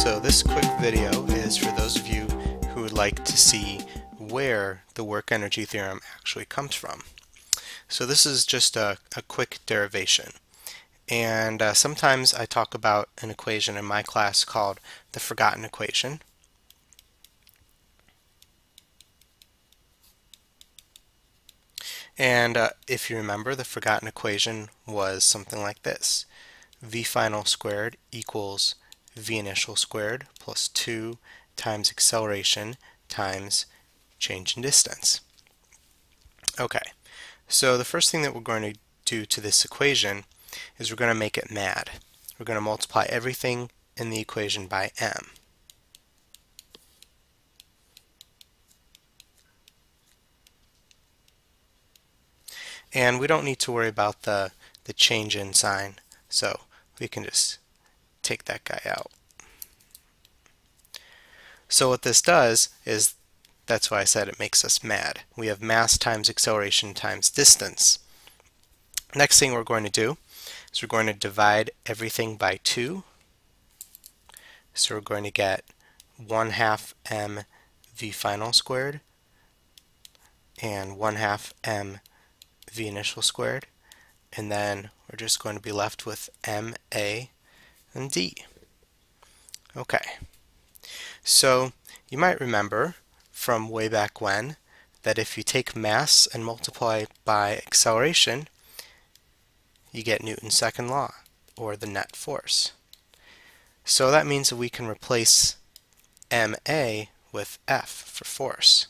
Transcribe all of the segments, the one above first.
So this quick video is for those of you who would like to see where the work energy theorem actually comes from. So this is just a quick derivation. And sometimes I talk about an equation in my class called the forgotten equation. And if you remember, the forgotten equation was something like this. V final squared equals V initial squared plus 2 times acceleration times change in distance. Okay, so the first thing that we're going to do to this equation is we're going to make it mad. We're going to multiply everything in the equation by m. And we don't need to worry about the change in sign, so we can just take that guy out. So what this does is, that's why I said it makes us mad. We have mass times acceleration times distance. Next thing we're going to do is we're going to divide everything by 2. So we're going to get 1/2 m v final squared and 1/2 m v initial squared, and then we're just going to be left with m, a, and d. Okay, so you might remember from way back when that if you take mass and multiply it by acceleration, you get Newton's second law, or the net force. So that means that we can replace ma with F for force.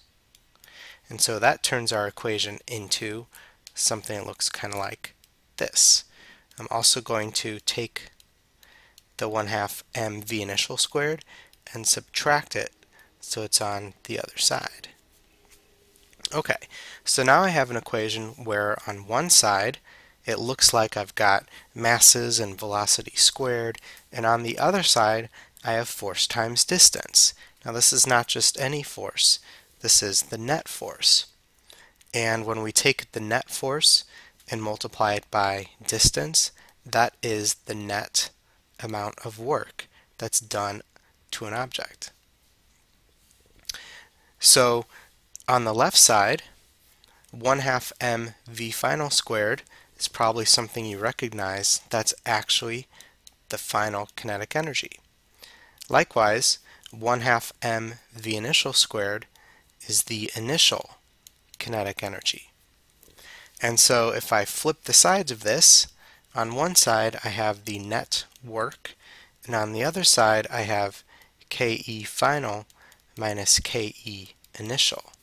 And so that turns our equation into something that looks kind of like this. I'm also going to take the 1/2 mv initial squared and subtract it so it's on the other side. Okay, so now I have an equation where on one side it looks like I've got masses and velocity squared, and on the other side I have force times distance. Now this is not just any force, this is the net force. And when we take the net force and multiply it by distance, that is the net amount of work that's done to an object. So on the left side, 1/2 m v final squared is probably something you recognize. That's actually the final kinetic energy. Likewise, 1/2 m v initial squared is the initial kinetic energy. And so if I flip the sides of this, on one side I have the net work, and on the other side I have Ke final minus Ke initial,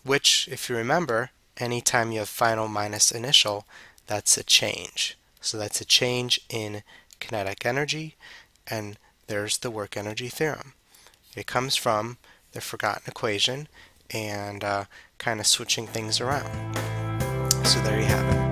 which, if you remember, anytime you have final minus initial, that's a change. So that's a change in kinetic energy, and there's the work energy theorem. It comes from the forgotten equation and kind of switching things around. So there you have it.